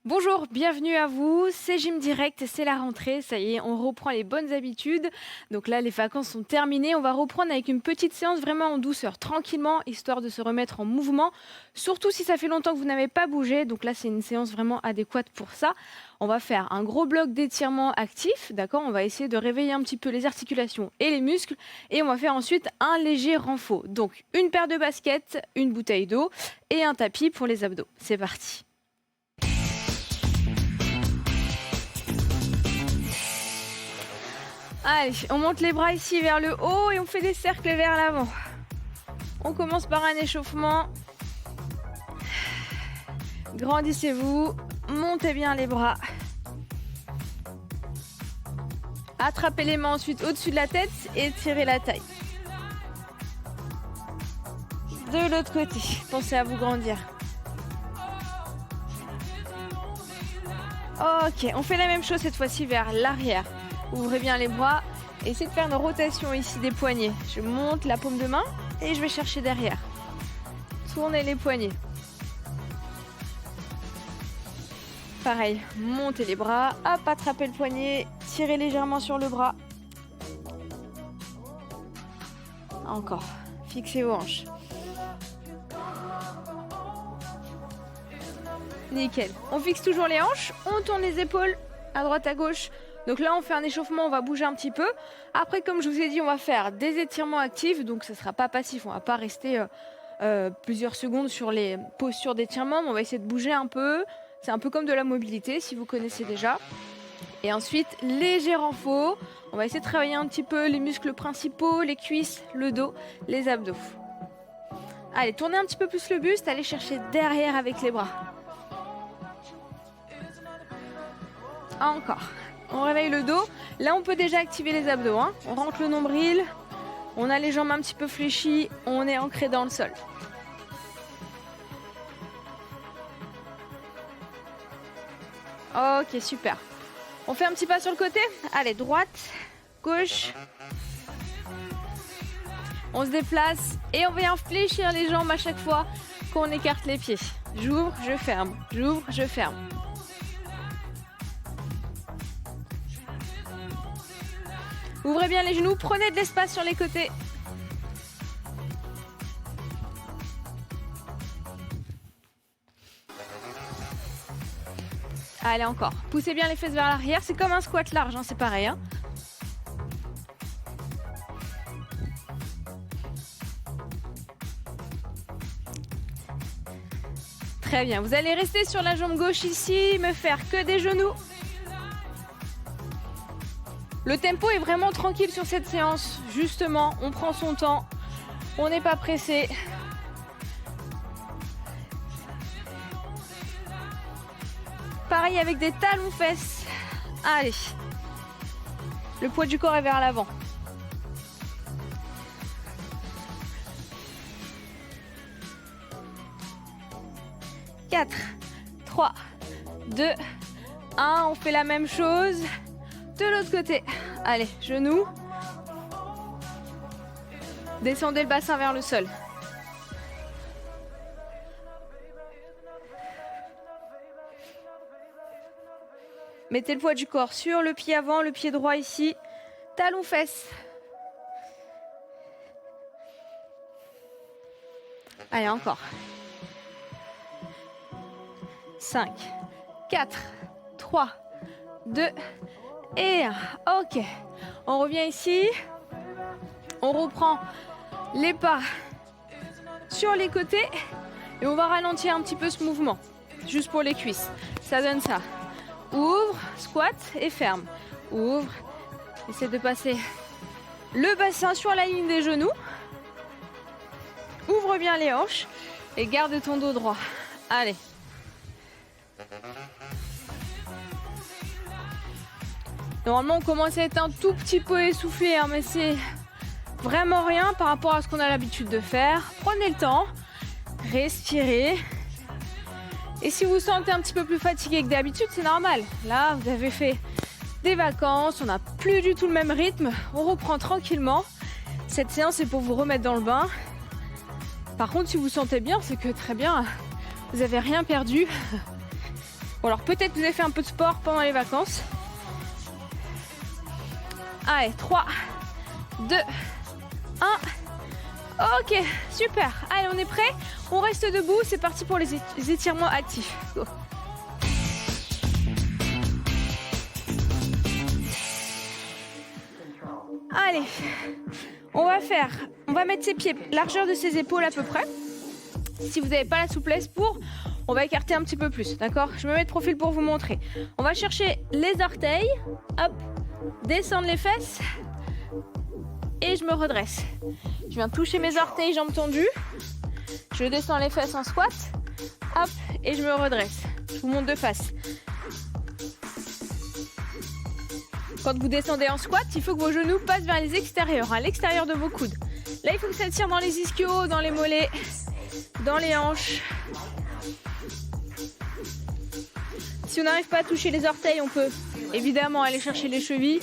Bonjour, bienvenue à vous, c'est Gym Direct, c'est la rentrée, ça y est, on reprend les bonnes habitudes. Donc là, les vacances sont terminées, on va reprendre avec une petite séance vraiment en douceur, tranquillement, histoire de se remettre en mouvement, surtout si ça fait longtemps que vous n'avez pas bougé. Donc là, c'est une séance vraiment adéquate pour ça. On va faire un gros bloc d'étirement actif, d'accord? On va essayer de réveiller un petit peu les articulations et les muscles, et on va faire ensuite un léger renfort. Donc une paire de baskets, une bouteille d'eau et un tapis pour les abdos. C'est parti. Allez, on monte les bras ici vers le haut et on fait des cercles vers l'avant. On commence par un échauffement. Grandissez-vous, montez bien les bras. Attrapez les mains ensuite au-dessus de la tête et tirez la taille. De l'autre côté, pensez à vous grandir. Ok, on fait la même chose cette fois-ci vers l'arrière. Ouvrez bien les bras. Essayez de faire une rotation ici des poignets. Je monte la paume de main et je vais chercher derrière. Tournez les poignets. Pareil, montez les bras. Hop, attrapez le poignet. Tirez légèrement sur le bras. Encore. Fixez vos hanches. Nickel. On fixe toujours les hanches. On tourne les épaules à droite à gauche. Donc là, on fait un échauffement, on va bouger un petit peu. Après, comme je vous ai dit, on va faire des étirements actifs. Donc, ce ne sera pas passif. On ne va pas rester plusieurs secondes sur les postures d'étirement. Mais on va essayer de bouger un peu. C'est un peu comme de la mobilité, si vous connaissez déjà. Et ensuite, léger renfort. On va essayer de travailler un petit peu les muscles principaux, les cuisses, le dos, les abdos. Allez, tournez un petit peu plus le buste. Allez chercher derrière avec les bras. Encore. On réveille le dos. Là, on peut déjà activer les abdos. On rentre le nombril. On a les jambes un petit peu fléchies. On est ancré dans le sol. Ok, super. On fait un petit pas sur le côté. Allez, droite, gauche. On se déplace et on vient fléchir les jambes à chaque fois qu'on écarte les pieds. J'ouvre, je ferme. J'ouvre, je ferme. Ouvrez bien les genoux, prenez de l'espace sur les côtés. Allez, encore. Poussez bien les fesses vers l'arrière. C'est comme un squat large, c'est pareil. Très bien. Vous allez rester sur la jambe gauche ici, me faire que des genoux. Le tempo est vraiment tranquille sur cette séance. Justement, on prend son temps. On n'est pas pressé. Pareil avec des talons-fesses. Allez. Le poids du corps est vers l'avant. « 4, 3, 2, 1. On fait la même chose. De l'autre côté. Allez, genoux. Descendez le bassin vers le sol. Mettez le poids du corps sur le pied avant, le pied droit ici. Talons fesses. Allez, encore. 5, 4, 3, 2, et 1. Ok. On revient ici. On reprend les pas sur les côtés. Et on va ralentir un petit peu ce mouvement. Juste pour les cuisses. Ça donne ça. Ouvre, squat et ferme. Ouvre. Essaie de passer le bassin sur la ligne des genoux. Ouvre bien les hanches. Et garde ton dos droit. Allez. Normalement, on commence à être un tout petit peu essoufflé, mais c'est vraiment rien par rapport à ce qu'on a l'habitude de faire. Prenez le temps, respirez. Et si vous vous sentez un petit peu plus fatigué que d'habitude, c'est normal. Là, vous avez fait des vacances, on n'a plus du tout le même rythme. On reprend tranquillement. Cette séance est pour vous remettre dans le bain. Par contre, si vous vous sentez bien, c'est que très bien, vous n'avez rien perdu. Ou alors peut-être que vous avez fait un peu de sport pendant les vacances. Allez, 3, 2, 1. Ok, super. Allez, on est prêt. On reste debout. C'est parti pour les étirements actifs. Go. Allez, on va mettre ses pieds largeur de ses épaules à peu près. Si vous n'avez pas la souplesse on va écarter un petit peu plus, d'accord? Je me mets de profil pour vous montrer. On va chercher les orteils, hop, descendre les fesses et je me redresse. Je viens toucher mes orteils, jambes tendues. Je descends les fesses en squat, hop, et je me redresse. Je vous montre de face. Quand vous descendez en squat, il faut que vos genoux passent vers les extérieurs, à l'extérieur de vos coudes. Là, il faut que ça tire dans les ischios, dans les mollets, dans les hanches. Si on n'arrive pas à toucher les orteils, on peut évidemment aller chercher les chevilles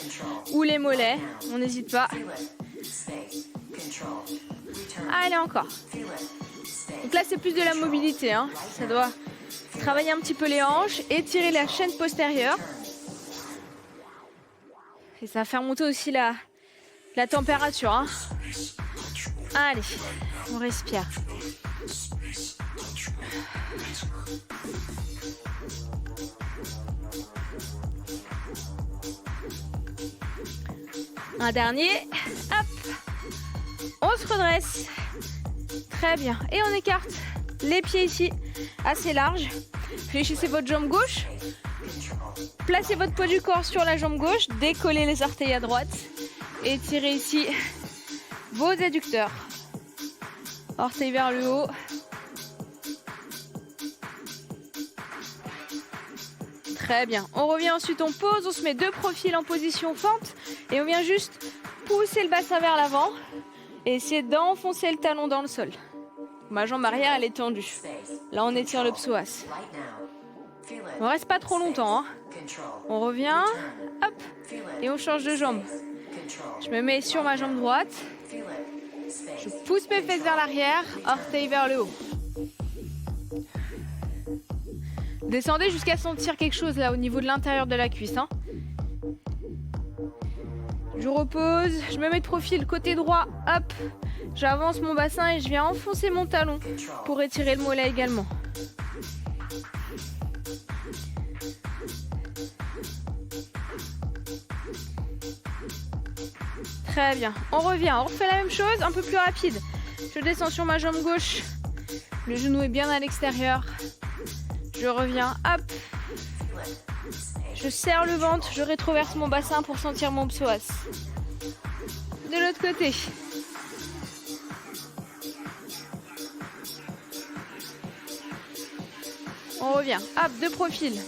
ou les mollets. On n'hésite pas. Allez, encore. Donc là, c'est plus de la mobilité, hein. Ça doit travailler un petit peu les hanches, étirer la chaîne postérieure. Et ça va faire monter aussi la température, hein. Allez, on respire. Un dernier, hop, on se redresse, très bien, et on écarte les pieds ici, assez large, fléchissez votre jambe gauche, placez votre poids du corps sur la jambe gauche, décollez les orteils à droite, et tirez ici vos adducteurs, orteils vers le haut. Très bien. On revient ensuite, on pose, on se met de profil en position fente et on vient juste pousser le bassin vers l'avant et essayer d'enfoncer le talon dans le sol. Ma jambe arrière, elle est tendue. Là, on étire le psoas. On reste pas trop longtemps, hein. On revient, hop, et on change de jambe. Je me mets sur ma jambe droite. Je pousse mes fesses vers l'arrière, orteils vers le haut. Descendez jusqu'à sentir quelque chose là au niveau de l'intérieur de la cuisse, hein. Je repose, je me mets de profil côté droit, hop, j'avance mon bassin et je viens enfoncer mon talon pour étirer le mollet également. Très bien, on revient, on refait la même chose, un peu plus rapide. Je descends sur ma jambe gauche, le genou est bien à l'extérieur. Je reviens, hop, je serre le ventre, je rétroverse mon bassin pour sentir mon psoas. De l'autre côté. On revient, hop, de profil.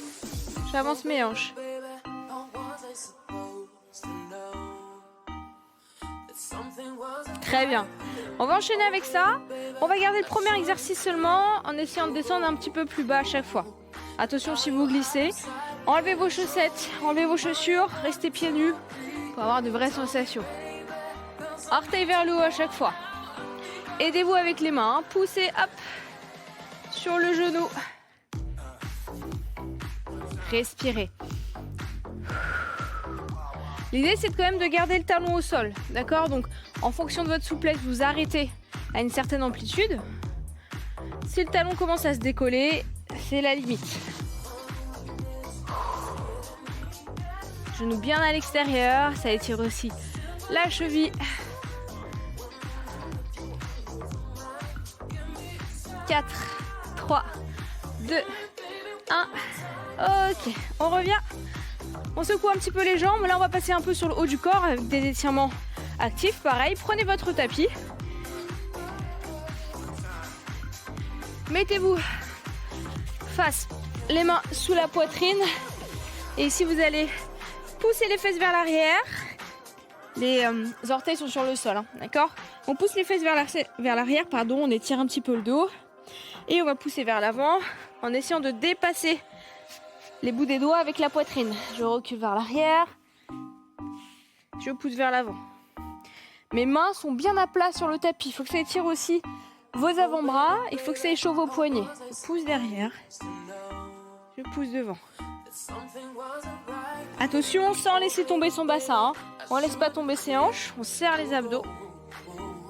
J'avance mes hanches. Très bien. On va enchaîner avec ça. On va garder le premier exercice seulement en essayant de descendre un petit peu plus bas à chaque fois. Attention si vous glissez. Enlevez vos chaussettes, enlevez vos chaussures, restez pieds nus pour avoir de vraies sensations. Orteils vers le haut à chaque fois. Aidez-vous avec les mains. Poussez, hop, sur le genou. Respirez. L'idée, c'est quand même de garder le talon au sol, d'accord? Donc, en fonction de votre souplesse, vous arrêtez à une certaine amplitude. Si le talon commence à se décoller, c'est la limite. Genou bien à l'extérieur, ça étire aussi la cheville. 4, 3, 2, 1. Ok, on revient. On secoue un petit peu les jambes. Là, on va passer un peu sur le haut du corps avec des étirements actifs. Pareil, prenez votre tapis. Mettez-vous face, les mains sous la poitrine. Et ici, vous allez pousser les fesses vers l'arrière. Les orteils sont sur le sol, hein, d'accord? On pousse les fesses vers l'arrière, pardon. On étire un petit peu le dos. Et on va pousser vers l'avant en essayant de dépasser les bouts des doigts avec la poitrine. Je recule vers l'arrière. Je pousse vers l'avant. Mes mains sont bien à plat sur le tapis. Il faut que ça étire aussi vos avant-bras. Il faut que ça échauffe vos poignets. Je pousse derrière. je pousse devant. Attention, sans laisser tomber son bassin. Hein. On laisse pas tomber ses hanches, on serre les abdos.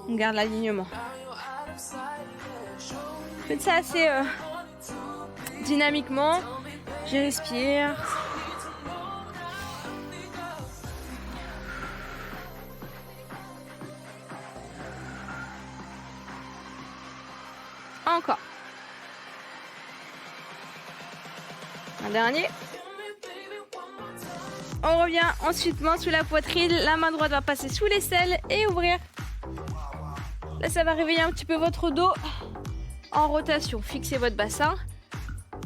On garde l'alignement. Faites ça assez dynamiquement. Je respire. Encore. Un dernier. On revient ensuite main sous la poitrine. La main droite va passer sous l'aisselle et ouvrir. Là, ça va réveiller un petit peu votre dos en rotation. Fixez votre bassin.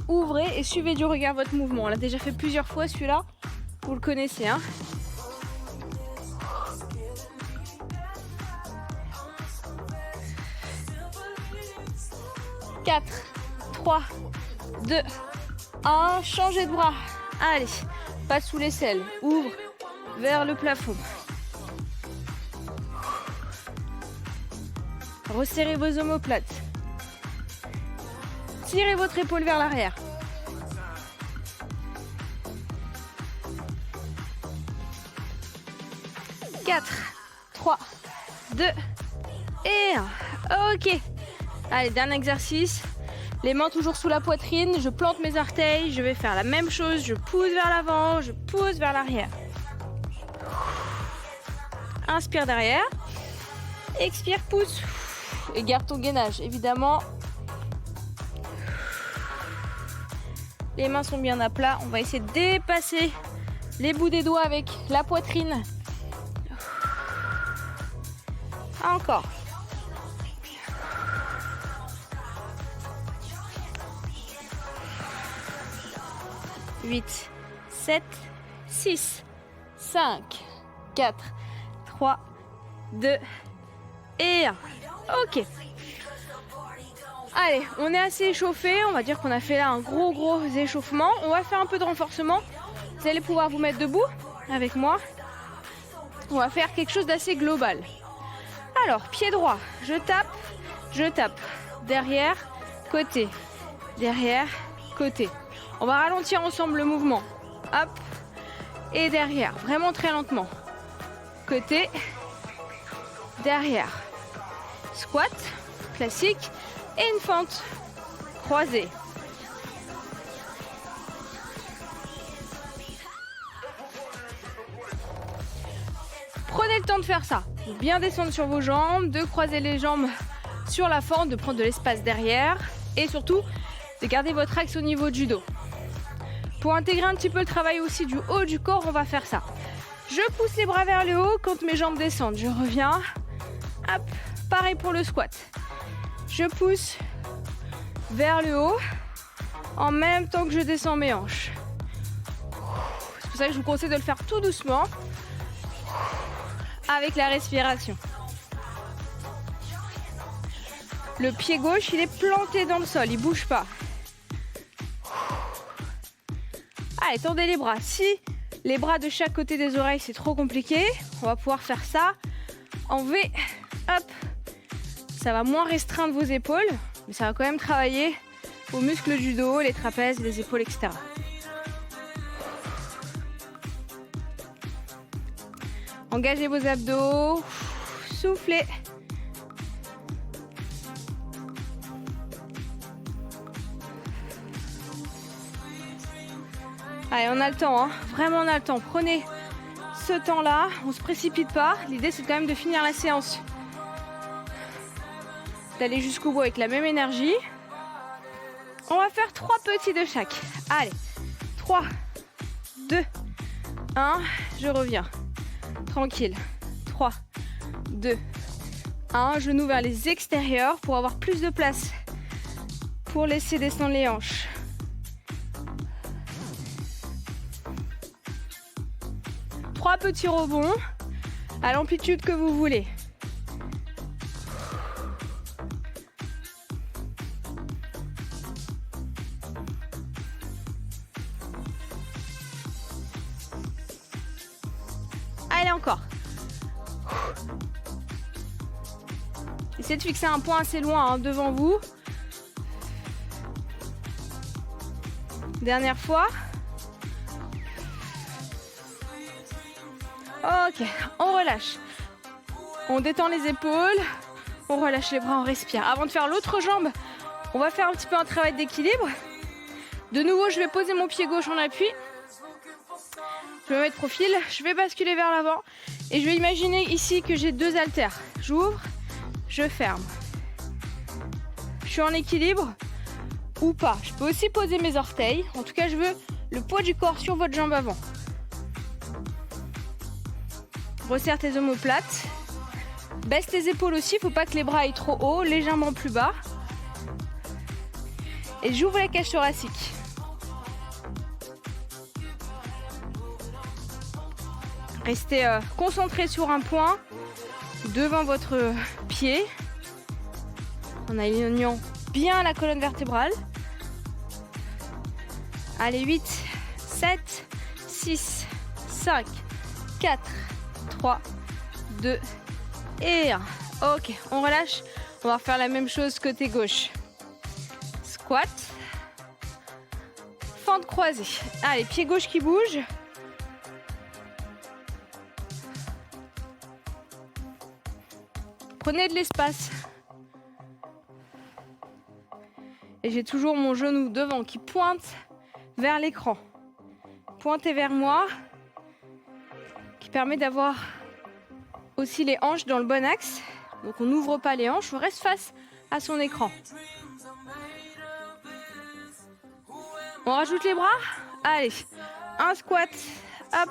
Ouvrez et suivez du regard votre mouvement. On l'a déjà fait plusieurs fois celui-là. Vous le connaissez, hein. « 4, 3, 2, 1. Changez de bras. Allez, pas sous l'aisselle. Ouvre vers le plafond. Resserrez vos omoplates. Tirez votre épaule vers l'arrière. « 4, 3, 2 et 1. Ok. Allez, dernier exercice. Les mains toujours sous la poitrine. Je plante mes orteils. Je vais faire la même chose. Je pousse vers l'avant. Je pousse vers l'arrière. Inspire derrière. Expire, pousse. Et garde ton gainage, évidemment. Les mains sont bien à plat. On va essayer de dépasser les bouts des doigts avec la poitrine. Encore. 8, 7, 6, 5, 4, 3, 2 et 1. Ok. Allez, on est assez échauffé. On va dire qu'on a fait là un gros échauffement. On va faire un peu de renforcement. Vous allez pouvoir vous mettre debout avec moi. On va faire quelque chose d'assez global. Alors, pied droit, je tape. Derrière, côté. Derrière, côté. On va ralentir ensemble le mouvement. Hop. Et derrière, vraiment très lentement. Côté. Derrière. Squat, classique. Et une fente. Croisée. Prenez le temps de faire ça. De bien descendre sur vos jambes, de croiser les jambes sur la fente, de prendre de l'espace derrière. Et surtout, de garder votre axe au niveau du dos. Pour intégrer un petit peu le travail aussi du haut du corps, on va faire ça. Je pousse les bras vers le haut quand mes jambes descendent. Je reviens. Hop. Pareil pour le squat. Je pousse vers le haut en même temps que je descends mes hanches. C'est pour ça que je vous conseille de le faire tout doucement avec la respiration. Le pied gauche, il est planté dans le sol, il ne bouge pas. Allez, tendez les bras. Si les bras de chaque côté des oreilles, c'est trop compliqué, on va pouvoir faire ça en V. Hop. Ça va moins restreindre vos épaules, mais ça va quand même travailler vos muscles du dos, les trapèzes, les épaules, etc. Engagez vos abdos. Soufflez. Allez, on a le temps, hein. Vraiment on a le temps. Prenez ce temps-là, on ne se précipite pas. L'idée c'est quand même de finir la séance. D'aller jusqu'au bout avec la même énergie. On va faire 3 petits de chaque. Allez, 3, 2, 1, je reviens. Tranquille. 3, 2, 1, genou vers les extérieurs pour avoir plus de place. Pour laisser descendre les hanches. Trois petits rebonds à l'amplitude que vous voulez. Allez, encore. Essayez de fixer un point assez loin, hein, devant vous. Dernière fois. Ok, on relâche. On détend les épaules, on relâche les bras, on respire. Avant de faire l'autre jambe, on va faire un petit peu un travail d'équilibre. De nouveau, je vais poser mon pied gauche en appui. Je vais me mettre profil, je vais basculer vers l'avant et je vais imaginer ici que j'ai 2 haltères. J'ouvre, je ferme. Je suis en équilibre ou pas. Je peux aussi poser mes orteils. En tout cas, je veux le poids du corps sur votre jambe avant. Resserre tes omoplates. Baisse tes épaules aussi, il ne faut pas que les bras aillent trop haut, légèrement plus bas. Et j'ouvre la cage thoracique. Restez concentré sur un point devant votre pied en alignant bien la colonne vertébrale. Allez, 8, 7, 6, 5, 4, 3, 2 et 1. Ok, on relâche. On va refaire la même chose côté gauche. Squat. Fente croisée. Allez, pied gauche qui bouge. Prenez de l'espace. Et j'ai toujours mon genou devant qui pointe vers l'écran. Pointez vers moi. Qui permet d'avoir aussi les hanches dans le bon axe. Donc on n'ouvre pas les hanches, on reste face à son écran. On rajoute les bras. Allez, un squat, hop,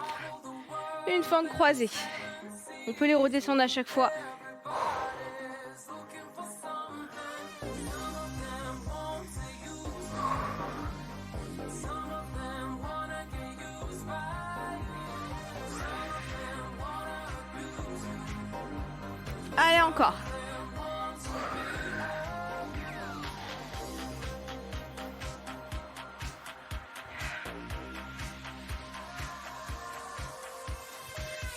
une fente croisée. On peut les redescendre à chaque fois. Allez, encore.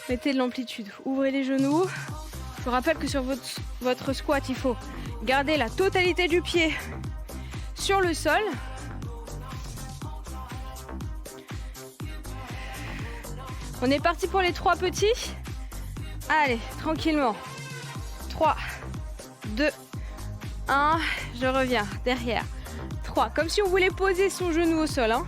Mettez de l'amplitude. Ouvrez les genoux. Je vous rappelle que sur votre squat, il faut garder la totalité du pied sur le sol. On est parti pour les 3 petits. Allez, tranquillement. 3, 2, 1, je reviens derrière. 3, comme si on voulait poser son genou au sol. Hein.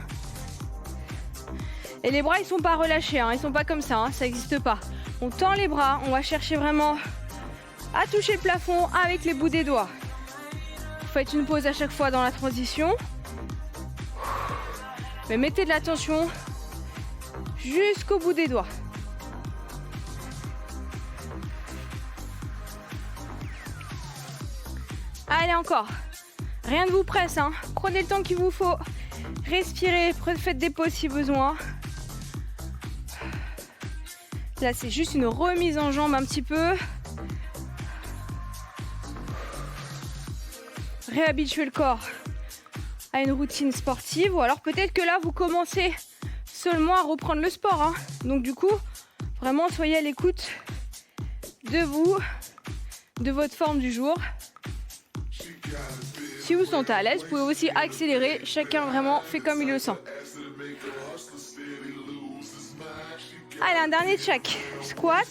Et les bras, ils sont pas relâchés, hein. Ils sont pas comme ça, hein. Ça n'existe pas. On tend les bras, on va chercher vraiment à toucher le plafond avec les bouts des doigts. Vous faites une pause à chaque fois dans la transition. Mais mettez de la tension jusqu'au bout des doigts. Allez, encore. Rien ne vous presse, hein. Prenez le temps qu'il vous faut. Respirez, faites des pauses si besoin. Là, c'est juste une remise en jambe un petit peu. Réhabituer le corps à une routine sportive. Ou alors peut-être que là, vous commencez seulement à reprendre le sport. Hein. Donc du coup, vraiment, soyez à l'écoute de vous, de votre forme du jour. Si vous sentez à l'aise, vous pouvez aussi accélérer. Chacun vraiment fait comme il le sent. Allez, un dernier check. Squat.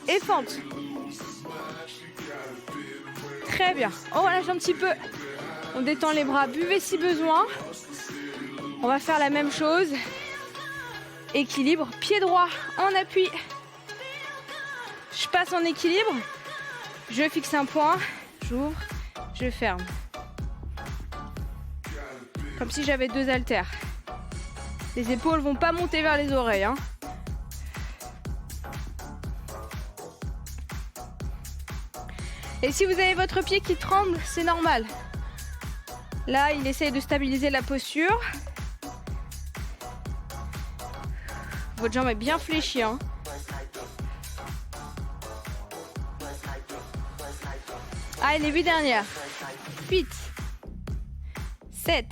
Et fente. Très bien. On relâche un petit peu. On détend les bras. Buvez si besoin. On va faire la même chose. Équilibre. Pied droit en appui. Je passe en équilibre. Je fixe un point. J'ouvre. Je ferme. Comme si j'avais 2 haltères. Les épaules vont pas monter vers les oreilles. Hein. Et si vous avez votre pied qui tremble, c'est normal. Là, il essaye de stabiliser la posture. Votre jambe est bien fléchie. Hein. Allez, les 8 dernières. 8, 7,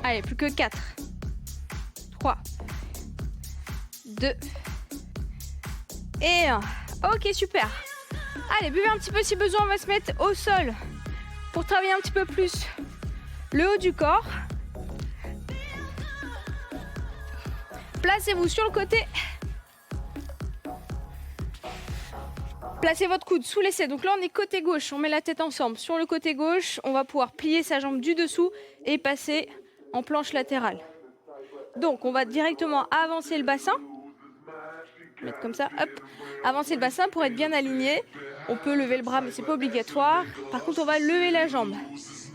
allez, plus que 4, 3, 2 et 1. Ok, super. Allez, buvez un petit peu si besoin, on va se mettre au sol pour travailler un petit peu plus le haut du corps. Placez-vous sur le côté. Placez votre coude sous l'essai. Donc là, on est côté gauche. On met la tête ensemble. Sur le côté gauche, on va pouvoir plier sa jambe du dessous et passer en planche latérale. Donc, on va directement avancer le bassin. Mettre comme ça, hop. Avancer le bassin pour être bien aligné. On peut lever le bras, mais c'est pas obligatoire. Par contre, on va lever la jambe.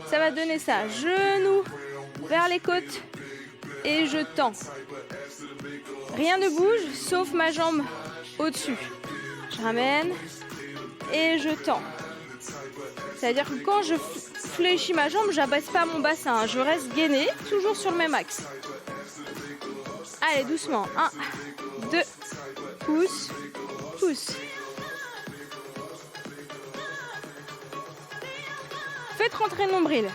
Ça va donner ça. Genou vers les côtes et je tends. Rien ne bouge, sauf ma jambe au-dessus. Je ramène et je tends. C'est-à-dire que quand je fléchis ma jambe, j'abaisse pas mon bassin. Je reste gainé, toujours sur le même axe. Allez, doucement. 1, 2, pousse, pousse. Faites rentrer le nombril.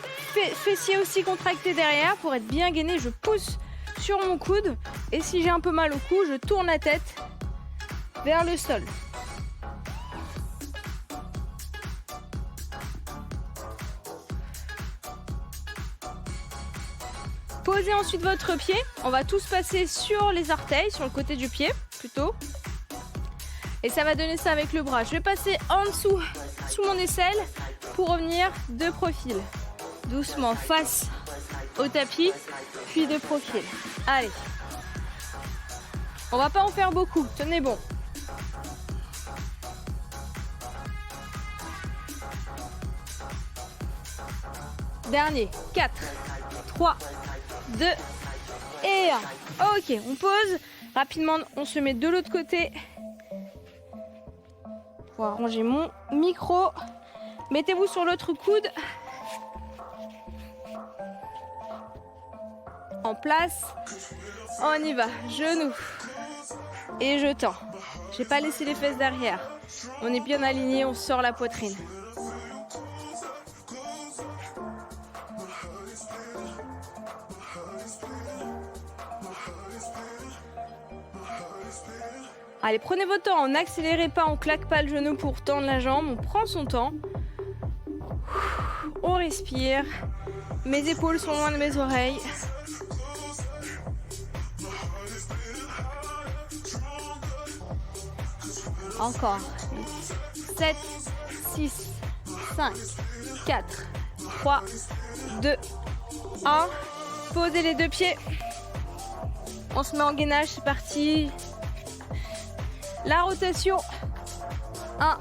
Fessiers aussi contractés derrière pour être bien gainé. Je pousse sur mon coude. Et si j'ai un peu mal au cou, je tourne la tête vers le sol. Posez ensuite votre pied. On va tous passer sur les orteils, sur le côté du pied plutôt. Et ça va donner ça avec le bras. Je vais passer en dessous, sous mon aisselle, pour revenir de profil. Doucement, face au tapis, puis de profil. Allez. On va pas en faire beaucoup. Tenez bon. Dernier. 4, 3, 2 et 1. Ok, on pose. Rapidement, on se met de l'autre côté. Pour arranger mon micro. Mettez-vous sur l'autre coude. En place. On y va. Genou. Et je tends. J'ai pas laissé les fesses derrière. On est bien aligné, on sort la poitrine. Allez, prenez votre temps, on n'accélère pas, on claque pas le genou pour tendre la jambe, on prend son temps. On respire. Mes épaules sont loin de mes oreilles. Encore. 7, 6, 5, 4, 3, 2, 1. Posez les deux pieds. On se met en gainage, c'est parti. La rotation. 1,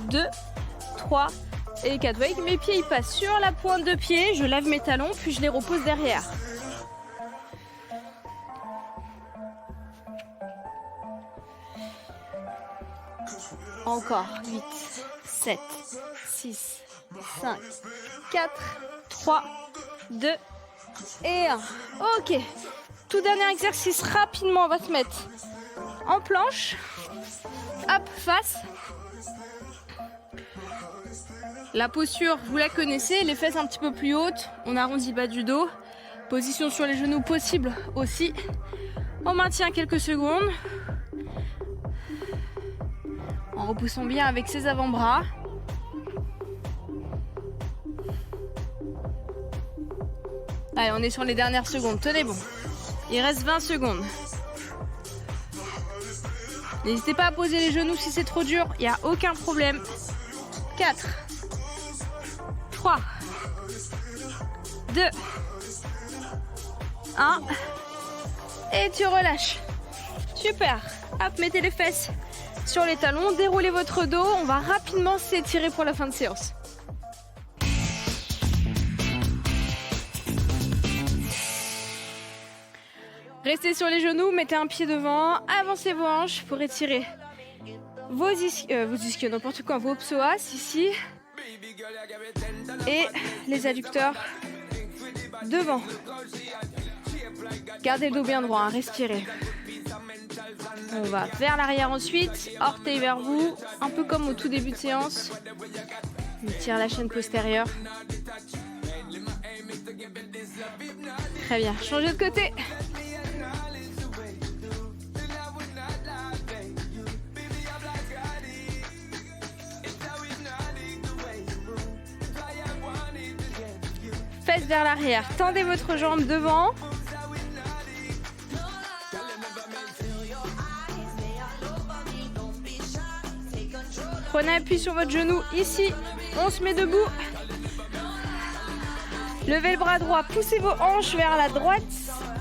2, 3 et 4. Vous voyez que mes pieds ils passent sur la pointe de pied. Je lève mes talons, puis je les repose derrière. Encore. 8, 7, 6, 5, 4, 3, 2 et 1. Ok. Tout dernier exercice, rapidement, on va se mettre en planche. Hop, face. La posture, vous la connaissez, les fesses un petit peu plus hautes. On arrondit bas du dos. Position sur les genoux possible aussi. On maintient quelques secondes. En repoussant bien avec ses avant-bras. Allez, on est sur les dernières secondes. Tenez bon. Il reste 20 secondes. N'hésitez pas à poser les genoux si c'est trop dur. Il n'y a aucun problème. 4, 3, 2, 1. Et tu relâches. Super. Hop, mettez les fesses sur les talons. Déroulez votre dos. On va rapidement s'étirer pour la fin de séance. Restez sur les genoux, mettez un pied devant, avancez vos hanches pour étirer vos ischios, n'importe quoi, vos psoas ici. Et les adducteurs devant. Gardez le dos bien droit, hein, respirez. On va vers l'arrière ensuite, orteils vers vous, un peu comme au tout début de séance. On tire la chaîne postérieure. Très bien, changez de côté. fesses vers l'arrière. Tendez votre jambe devant. Prenez appui sur votre genou ici. On se met debout. Levez le bras droit, poussez vos hanches vers la droite.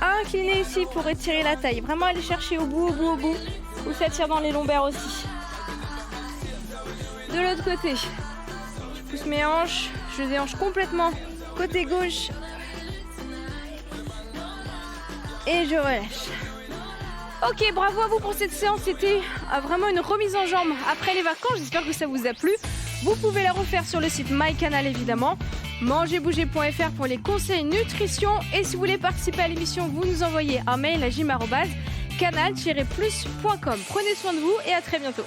Inclinez ici pour étirer la taille. Vraiment aller chercher au bout, où ça tire dans les lombaires aussi. De l'autre côté, je pousse mes hanches, je déhanche complètement côté gauche. Et je relâche. Ok, bravo à vous pour cette séance. C'était vraiment une remise en jambe après les vacances. J'espère que ça vous a plu. Vous pouvez la refaire sur le site MyCanal évidemment. Mangerbouger.fr pour les conseils nutrition. Et si vous voulez participer à l'émission, vous nous envoyez un mail à gym@canal-plus.com. Prenez soin de vous et à très bientôt.